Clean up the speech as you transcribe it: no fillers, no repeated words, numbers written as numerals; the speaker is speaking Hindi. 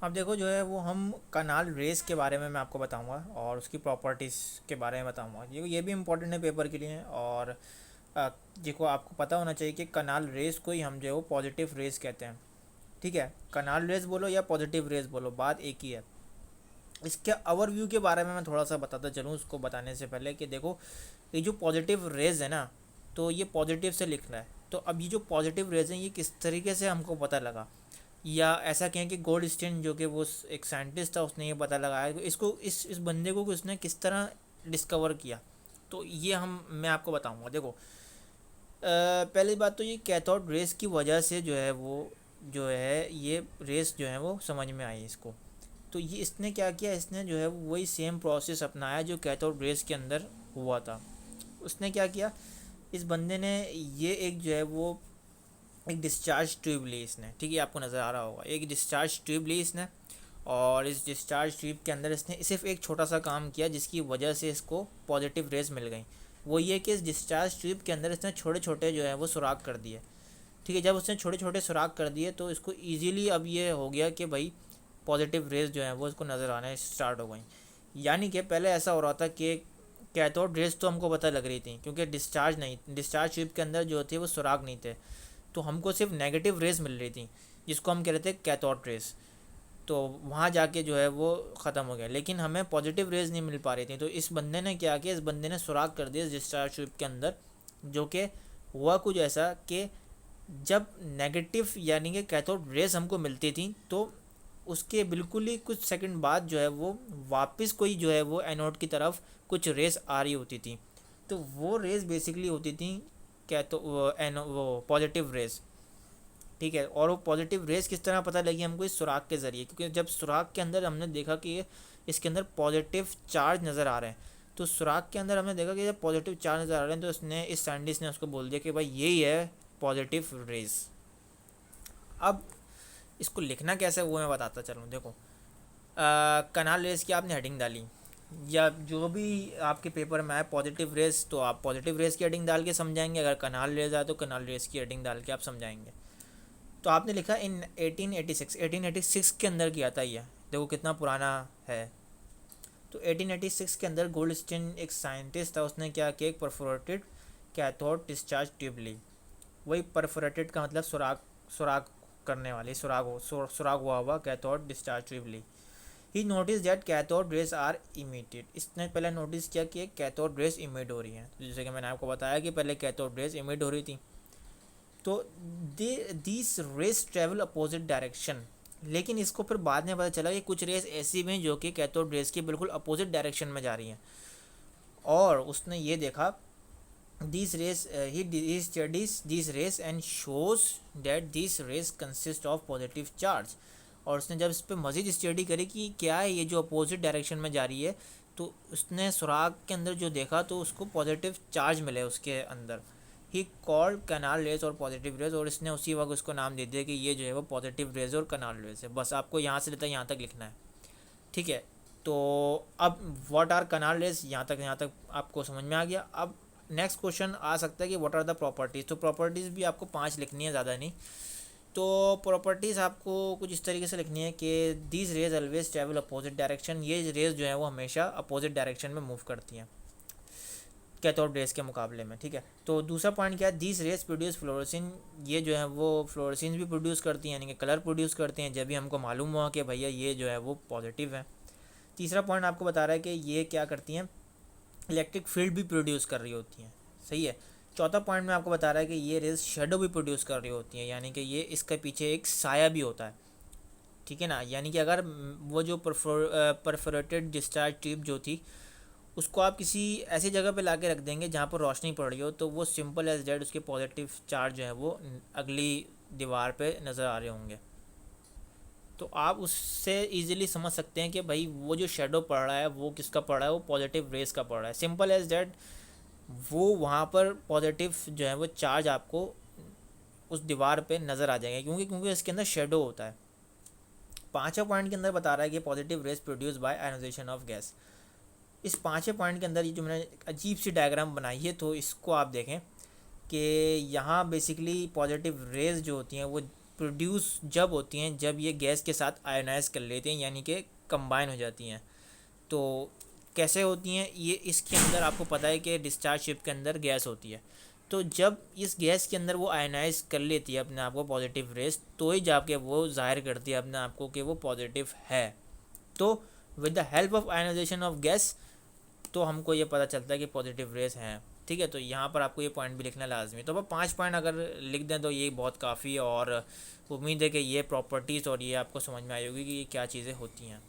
अब देखो जो है वो हम कनाल रेस के बारे में मैं आपको बताऊंगा और उसकी प्रॉपर्टीज़ के बारे में बताऊंगा। ये भी इम्पोर्टेंट है पेपर के लिए। और देखो आपको पता होना चाहिए कि कनाल रेस को ही हम जो है वो पॉजिटिव रेस कहते हैं। ठीक है, कनाल रेस बोलो या पॉजिटिव रेस बोलो, बात एक ही है। इसके ओवरव्यू के बारे में मैं थोड़ा सा बताता चलूँ उसको बताने से पहले कि देखो ये जो पॉजिटिव रेज है ना, तो ये पॉजिटिव से लिख रहा है। तो अब ये जो पॉजिटिव रेज हैं ये किस तरीके से हमको पता लगा, या ऐसा कहें कि गोल्डस्टीन जो कि वो एक साइंटिस्ट था उसने ये पता लगाया कि इसको इस बंदे को उसने किस तरह डिस्कवर किया। तो ये हम मैं आपको बताऊंगा। देखो पहली बात तो ये कैथोड रेस की वजह से जो है वो जो है ये रेस जो है वो समझ में आई इसको। तो ये इसने क्या किया, इसने जो है वही सेम प्रोसेस अपनाया जो कैथोड रेस के अंदर हुआ था। उसने क्या किया, इस बंदे ने ये एक जो है वो एक डिस्चार्ज ट्यूब ली इसने। ठीक है, आपको नज़र आ रहा होगा एक डिस्चार्ज ट्यूब ली इसने। और इस डिस्चार्ज ट्यूब के अंदर इसने सिर्फ एक छोटा सा काम किया जिसकी वजह से इसको पॉजिटिव रेस मिल गई। वो ये कि इस डिस्चार्ज ट्यूब के अंदर इसने छोटे छोटे जो है वो सुराख कर दिए। ठीक है, जब उसने छोटे छोटे सुराख कर दिए तो इसको ईजीली अब ये हो गया कि भाई पॉजिटिव रेस जो है वो इसको नज़र आने स्टार्ट हो गई। यानी कि पहले ऐसा हो रहा था कि कैथोड रेस तो हमको पता लग रही थी क्योंकि डिस्चार्ज ट्यूब के अंदर जो थे वो सुराख नहीं थे, तो हमको सिर्फ नेगेटिव रेस मिल रही थी जिसको हम कह रहे थे कैथोड रेस। तो वहाँ जाके जो है वो ख़त्म हो गया, लेकिन हमें पॉजिटिव रेज नहीं मिल पा रही थी। तो इस बंदे ने क्या किया, इस बंदे ने सुराख कर दिया डिस्चार्ज ट्यूब के अंदर, जो कि हुआ कुछ ऐसा कि जब नेगेटिव यानी कि कैथोड रेस हमको मिलती थी तो उसके बिल्कुल ही कुछ सेकंड बाद जो है वो वापस कोई जो है वो एनोड की तरफ कुछ रेस आ रही होती थी। तो वो रेस बेसिकली होती थी कैथो वो पॉजिटिव रेस। ठीक है, और वो पॉजिटिव रेस किस तरह पता लगी हमको, इस सुराख के ज़रिए, क्योंकि जब सुराख के अंदर हमने देखा कि ये इसके अंदर पॉजिटिव चार्ज नज़र आ रहे हैं। तो सुराख के अंदर हमने देखा कि जब पॉजिटिव चार्ज नज़र आ रहे हैं तो इसने इस साइंटिस्ट ने उसको बोल दिया कि भाई यही है पॉजिटिव रेस। अब इसको लिखना कैसे है वो मैं बताता चलूँ। देखो कनाल रेस की आपने हेडिंग डाली या जो भी आपके पेपर में आए पॉजिटिव रेस, तो आप पॉजिटिव रेस की हेडिंग डाल के समझाएंगे। अगर कनाल रेस आए तो कनाल रेस की हेडिंग डाल के आप समझाएंगे। तो आपने लिखा इन 1886 के अंदर किया था ये। देखो कितना पुराना है। तो 1886 के अंदर गोल्डस्टीन एक साइंटिस्ट था, उसने क्या किया, एक परफोरेटेड कैथोड डिस्चार्ज ट्यूब ली। वही परफोरेटेड का मतलब सुराख सुराख करने वाली सुराख हुआ हुआ कैथोड डिस्चार्ज ट्यूब ली। He notice that cathode rays are emitted. इसने पहले नोटिस किया कि कैथोड रेस इमिट हो रही है। तो जैसे कि मैंने आपको बताया कि पहले कैथोड रेस इमिट हो रही थी, तो this rays travel opposite direction. लेकिन इसको फिर बाद में पता चला कि कुछ रेस ऐसी भी हैं जो कि कैथोड रेस के बिल्कुल अपोजिट डायरेक्शन में जा रही हैं। और उसने ये देखा this rays he studies this rays and shows that this rays consist of positive charge. और उसने जब इस पर मज़ीद स्टडी करी कि क्या है ये जो अपोजिट डायरेक्शन में जा रही है, तो उसने सुराग के अंदर जो देखा तो उसको पॉजिटिव चार्ज मिले उसके अंदर। ही कॉल्ड कनाल रेज और पॉजिटिव रेज, और इसने उसी वक्त उसको नाम दे दिया कि ये जो है वो पॉजिटिव रेज और कनाल रेज है। बस आपको यहाँ से लेता है यहाँ तक लिखना है। ठीक है, तो अब व्हाट आर कनाल रेज, यहाँ तक आपको समझ में आ गया। अब नेक्स्ट क्वेश्चन आ सकता है कि व्हाट आर द प्रॉपर्टीज़। तो प्रॉपर्टीज़ भी आपको 5 लिखनी है, ज़्यादा नहीं। तो प्रॉपर्टीज़ आपको कुछ इस तरीके से लिखनी है कि these raise always travel opposite direction. ये रेज जो है वो हमेशा अपोजिट डायरेक्शन में मूव करती हैं कैथोड रेस के मुकाबले में। ठीक है, तो दूसरा पॉइंट क्या है, दीज रेस प्रोड्यूस फ्लोरोसिन। ये जो है वो फ्लोरोसिन भी प्रोड्यूस करती हैं, यानी कि कलर प्रोड्यूस करते हैं, जब भी हमको मालूम हुआ कि भैया ये जो है वो पॉजिटिव है। तीसरा पॉइंट आपको बता रहा है कि ये क्या करती हैं, इलेक्ट्रिक फील्ड भी प्रोड्यूस कर रही होती हैं। सही है। चौथा पॉइंट में आपको बता रहा है कि ये रेस शेडो भी प्रोड्यूस कर रही होती हैं, यानी कि ये इसके पीछे एक साया भी होता है। ठीक है ना, यानी कि अगर वो जो परफोरेटेड डिस्चार्ज ट्यूब जो थी उसको आप किसी ऐसी जगह पे लाके रख देंगे जहाँ पर रोशनी पड़ रही हो, तो वो सिंपल एज डेट उसके पॉजिटिव चार्ज जो है वो अगली दीवार पे नज़र आ रहे होंगे। तो आप उससे इजीली समझ सकते हैं कि भाई वो जो शेडो पड़ रहा है वो किसका पड़ रहा है, वो पॉजिटिव रेस का पड़ रहा है। सिंपल एज डेट वो वहाँ पर पॉजिटिव जो है वो चार्ज आपको उस दीवार पे नज़र आ जाएंगे, क्योंकि इसके अंदर शेडो होता है। पाँचवें पॉइंट के अंदर बता रहा है कि positive rays produce by ionisation of gas. इस पाँचवें पॉइंट के अंदर ये जो मैंने अजीब सी डायग्राम बनाई है, तो इसको आप देखें कि यहाँ बेसिकली पॉजिटिव रेज जो होती हैं वो प्रोड्यूस जब होती हैं जब ये गैस के साथ आयोनाइज कर लेते हैं, यानी कि कंबाइन हो जाती हैं। तो कैसे होती हैं ये, इसके अंदर आपको पता है कि डिस्चार्ज शिप के अंदर गैस होती है। तो जब इस गैस के अंदर वो आयनाइज कर लेती है अपने आप को पॉजिटिव रेस, तो ही जाके वो जाहिर करती है अपने आप को कि वो पॉजिटिव है। तो with the help of ionisation of gas तो हमको ये पता चलता है कि पॉजिटिव रेस हैं। ठीक है, तो यहाँ पर आपको ये पॉइंट भी लिखना लाजमी है। तो अब 5 पॉइंट अगर लिख दें तो ये बहुत काफ़ी, और उम्मीद है कि ये प्रॉपर्टीज़ और ये आपको समझ में आई होगी कि ये क्या चीज़ें होती हैं।